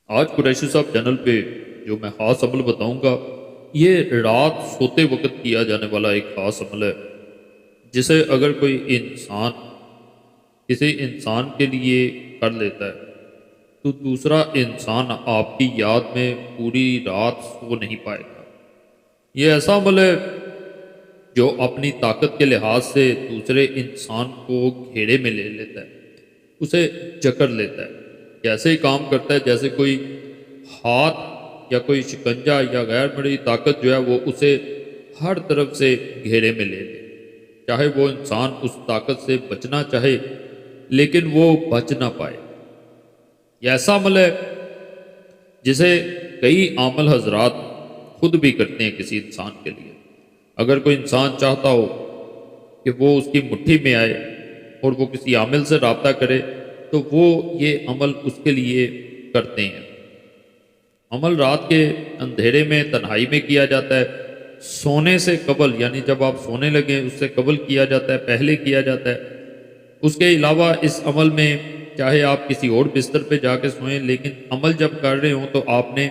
آج قریشی صاحب چینل پہ جو میں خاص عمل بتاؤں گا، یہ رات سوتے وقت کیا جانے والا ایک خاص عمل ہے، جسے اگر کوئی انسان کسی انسان کے لیے کر لیتا ہے تو دوسرا انسان آپ کی یاد میں پوری رات سو نہیں پائے گا۔ یہ ایسا عمل ہے جو اپنی طاقت کے لحاظ سے دوسرے انسان کو گھیرے میں لے لیتا ہے، اسے جکڑ لیتا ہے۔ کیسے ہی کام کرتا ہے جیسے کوئی ہاتھ یا کوئی شکنجا یا غیر مرئی طاقت جو ہے وہ اسے ہر طرف سے گھیرے میں لے لے، چاہے وہ انسان اس طاقت سے بچنا چاہے لیکن وہ بچ نہ پائے۔ یہ ایسا عمل ہے جسے کئی عامل حضرات خود بھی کرتے ہیں کسی انسان کے لیے۔ اگر کوئی انسان چاہتا ہو کہ وہ اس کی مٹھی میں آئے اور وہ کسی عامل سے رابطہ کرے تو وہ یہ عمل اس کے لیے کرتے ہیں۔ عمل رات کے اندھیرے میں تنہائی میں کیا جاتا ہے، سونے سے قبل، یعنی جب آپ سونے لگیں اس سے قبل کیا جاتا ہے، پہلے کیا جاتا ہے۔ اس کے علاوہ اس عمل میں چاہے آپ کسی اور بستر پہ جا کے سوئیں، لیکن عمل جب کر رہے ہوں تو آپ نے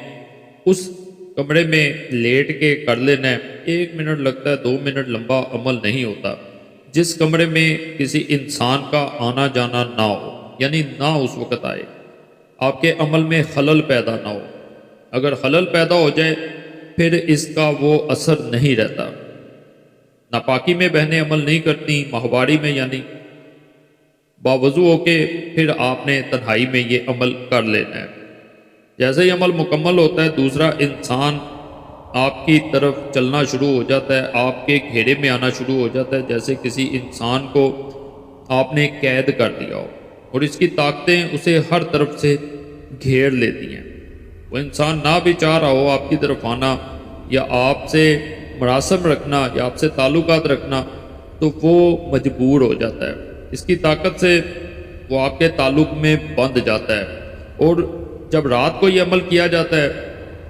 اس کمرے میں لیٹ کے کر لینا ہے۔ 1 منٹ لگتا ہے، 2 منٹ لمبا عمل نہیں ہوتا۔ جس کمرے میں کسی انسان کا آنا جانا نہ ہو، یعنی نہ اس وقت آئے، آپ کے عمل میں خلل پیدا نہ ہو۔ اگر خلل پیدا ہو جائے پھر اس کا وہ اثر نہیں رہتا۔ ناپاکی میں بہنیں عمل نہیں کرتی، ماہواری میں، یعنی باوضو ہو کے پھر آپ نے تنہائی میں یہ عمل کر لینا ہے۔ جیسے ہی عمل مکمل ہوتا ہے دوسرا انسان آپ کی طرف چلنا شروع ہو جاتا ہے، آپ کے گھیرے میں آنا شروع ہو جاتا ہے، جیسے کسی انسان کو آپ نے قید کر دیا ہو اور اس کی طاقتیں اسے ہر طرف سے گھیر لیتی ہیں۔ وہ انسان نہ بھی چاہ رہا ہو آپ کی طرف آنا یا آپ سے مراسم رکھنا یا آپ سے تعلقات رکھنا، تو وہ مجبور ہو جاتا ہے۔ اس کی طاقت سے وہ آپ کے تعلق میں بندھ جاتا ہے، اور جب رات کو یہ عمل کیا جاتا ہے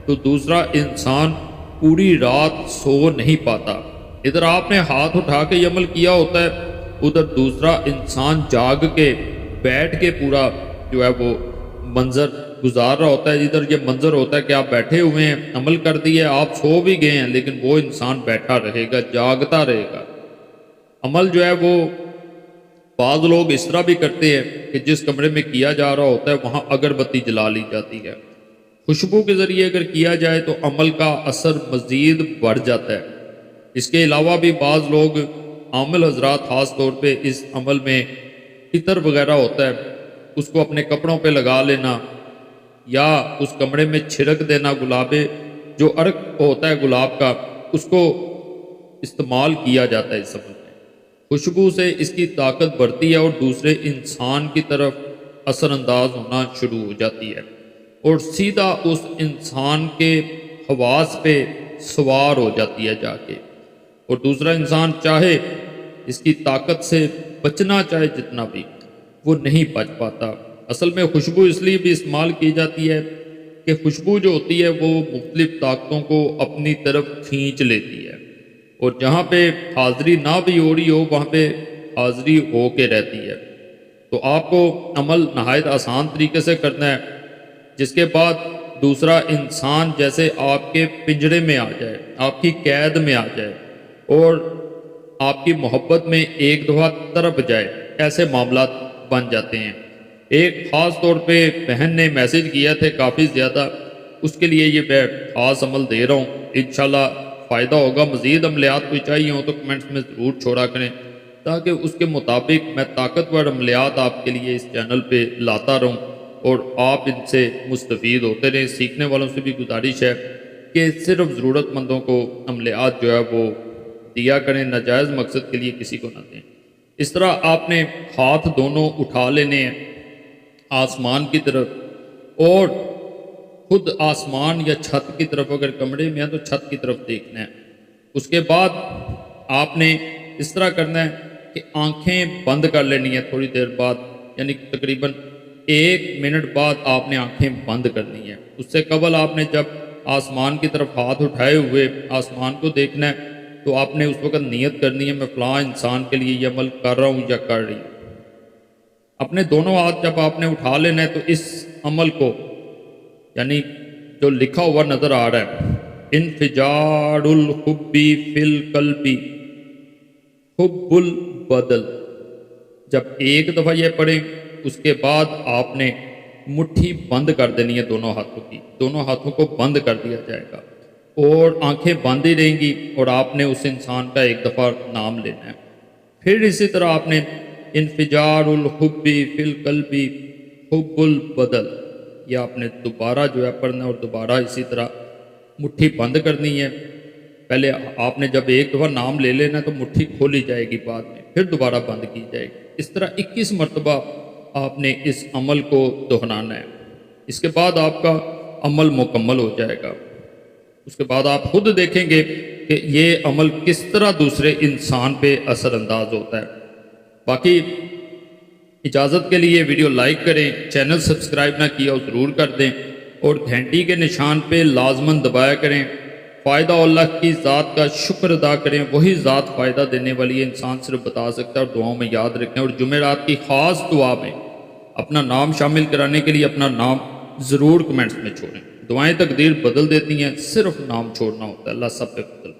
تو دوسرا انسان پوری رات سو نہیں پاتا۔ ادھر آپ نے ہاتھ اٹھا کے یہ عمل کیا ہوتا ہے، ادھر دوسرا انسان جاگ کے بیٹھ کے پورا جو ہے وہ منظر گزار رہا ہوتا ہے۔ ادھر یہ منظر ہوتا ہے کہ آپ بیٹھے ہوئے ہیں، عمل کر دیے، آپ سو بھی گئے ہیں، لیکن وہ انسان بیٹھا رہے گا، جاگتا رہے گا۔ عمل جو ہے وہ بعض لوگ اس طرح بھی کرتے ہیں کہ جس کمرے میں کیا جا رہا ہوتا ہے وہاں اگربتی جلا لی جاتی ہے۔ خوشبو کے ذریعے اگر کیا جائے تو عمل کا اثر مزید بڑھ جاتا ہے۔ اس کے علاوہ بھی بعض لوگ عامل حضرات خاص طور پہ اس عمل میں عطر وغیرہ ہوتا ہے، اس کو اپنے کپڑوں پہ لگا لینا یا اس کمرے میں چھڑک دینا۔ گلابے جو عرق ہوتا ہے گلاب کا، اس کو استعمال کیا جاتا ہے اس عمل میں۔ خوشبو سے اس کی طاقت بڑھتی ہے اور دوسرے انسان کی طرف اثر انداز ہونا شروع ہو جاتی ہے اور سیدھا اس انسان کے حواس پہ سوار ہو جاتی ہے جا کے، اور دوسرا انسان چاہے اس کی طاقت سے بچنا چاہے جتنا بھی، وہ نہیں بچ پاتا۔ اصل میں خوشبو اس لیے بھی استعمال کی جاتی ہے کہ خوشبو جو ہوتی ہے وہ مختلف طاقتوں کو اپنی طرف کھینچ لیتی ہے، اور جہاں پہ حاضری نہ بھی ہو رہی ہو وہاں پہ حاضری ہو کے رہتی ہے۔ تو آپ کو عمل نہایت آسان طریقے سے کرنا ہے، جس کے بعد دوسرا انسان جیسے آپ کے پنجرے میں آ جائے، آپ کی قید میں آ جائے اور آپ کی محبت میں ایک دفعہ تڑپ جائے، ایسے معاملات بن جاتے ہیں۔ ایک خاص طور پہ بہن نے میسج کیا تھے کافی زیادہ، اس کے لیے یہ میں خاص عمل دے رہا ہوں، انشاءاللہ فائدہ ہوگا۔ مزید عملیات کوئی چاہیے ہوں تو کمنٹس میں ضرور چھوڑا کریں، تاکہ اس کے مطابق میں طاقتور عملیات آپ کے لیے اس چینل پہ لاتا رہوں اور آپ ان سے مستفید ہوتے رہیں۔ سیکھنے والوں سے بھی گزارش ہے کہ صرف ضرورت مندوں کو عملیات جو ہے وہ دیا کریں، ناجائز مقصد کے لیے کسی کو نہ دیں۔ اس طرح آپ نے ہاتھ دونوں اٹھا لینے ہیں آسمان کی طرف، اور خود آسمان یا چھت کی طرف، اگر کمرے میں ہے تو چھت کی طرف دیکھنا ہے۔ اس کے بعد آپ نے اس طرح کرنا ہے کہ آنکھیں بند کر لینی ہے تھوڑی دیر بعد، یعنی تقریباً 1 منٹ بعد آپ نے آنکھیں بند کرنی ہے۔ اس سے قبل آپ نے جب آسمان کی طرف ہاتھ اٹھائے ہوئے آسمان کو دیکھنا ہے تو آپ نے اس وقت نیت کرنی ہے میں فلاں انسان کے لیے یہ عمل کر رہا ہوں یا کر رہی ہوں۔ اپنے دونوں ہاتھ جب آپ نے اٹھا لینا ہے تو اس عمل کو یعنی جو لکھا ہوا نظر آ رہا ہے انفجار الحبی فی القلبی حب البدل، جب ایک دفعہ یہ پڑھیں اس کے بعد آپ نے مٹھی بند کر دینی ہے دونوں ہاتھوں کی، دونوں ہاتھوں کو بند کر دیا جائے گا اور آنکھیں بند ہی رہیں گی اور آپ نے اس انسان کا ایک دفعہ نام لینا ہے۔ پھر اسی طرح آپ نے انفجار الحبی فی القلبی حب البدل، یہ آپ نے دوبارہ جو ہے پڑھنا اور دوبارہ اسی طرح مٹھی بند کرنی ہے۔ پہلے آپ نے جب ایک دفعہ نام لے لینا تو مٹھی کھولی جائے گی، بعد میں پھر دوبارہ بند کی جائے گی۔ اس طرح 21 مرتبہ آپ نے اس عمل کو دہرانا ہے۔ اس کے بعد آپ کا عمل مکمل ہو جائے گا۔ اس کے بعد آپ خود دیکھیں گے کہ یہ عمل کس طرح دوسرے انسان پہ اثر انداز ہوتا ہے۔ باقی اجازت کے لیے ویڈیو لائک کریں، چینل سبسکرائب نہ کیا ہو ضرور کر دیں اور گھنٹی کے نشان پہ لازماً دبایا کریں۔ فائدہ اللہ کی ذات کا شکر ادا کریں، وہی ذات فائدہ دینے والی ہے، انسان صرف بتا سکتا ہے، اور دعاؤں میں یاد رکھیں۔ اور جمعرات کی خاص دعا میں اپنا نام شامل کرانے کے لیے اپنا نام ضرور کمنٹس میں چھوڑیں۔ دعائیں تقدیر بدل دیتی ہیں، صرف نام چھوڑنا ہوتا ہے۔ اللہ سب پہ فضل